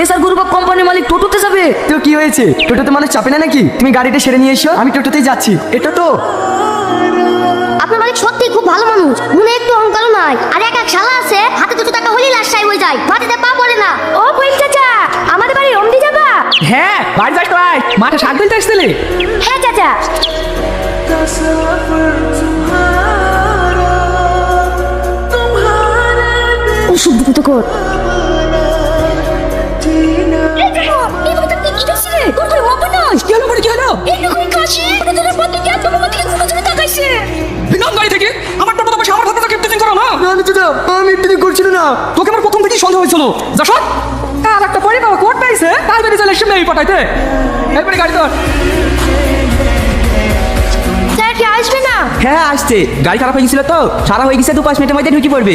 SR group of কোম্পানির মালিক টোটোতে যাবে। তো কি হয়েছে, টোটোতে মানুষ চাপে না নাকি? তুমি গাড়িটা সেরে নিয়ে এসো, আমি টোটোতেই যাচ্ছি। এটা তো আপনার মালিক সত্যি খুব ভালো মানুষ, মনে একটু অহংকারও নাই। আর এক এক শালা আছে হাতে 200 টাকা হলেই লাশ হয়ে যায়, মাটিতে পা পড়ে না। ও বইল চাচা, আমাদের বাড়ি অমদি যাবা? হ্যাঁ বাড়ি যাস তো আয়, মাঠে শাক তুলতে আসছিলে। হ্যাঁ চাচা। অসুখ দুটো কর। এই দেখো, এই কথা কি ছিল? কোন করে মপ না? কি হলো কি হলো? এই রকমই কাশি, ওদের পথে কি এত বড় থেকে ঘুরে ঘুরে তাকাইছে। বিনাম গাড়ি থেকে আমার টোটো বসে আমার হাতে থেকে টিফিন করো না। না চাচা, আমি ইফটিজিং করছিল না। তোকে আমার প্রথম থেকেই সন্দেহ হয়েছিল। যা সব আর একটা পরে বাবা কোর্ট পাইছে, তাই বেরিয়ে চলে এসে মেয়ে পাঠাইতে। এরপরে গাড়ি তোর। স্যার কি আসবে না? হ্যাঁ আসছে, গাড়ি খারাপ হয়ে গেছিল তো, সারা হয়ে গেছে, 2-5 মিনিটের মধ্যে ঢুকি পড়বে।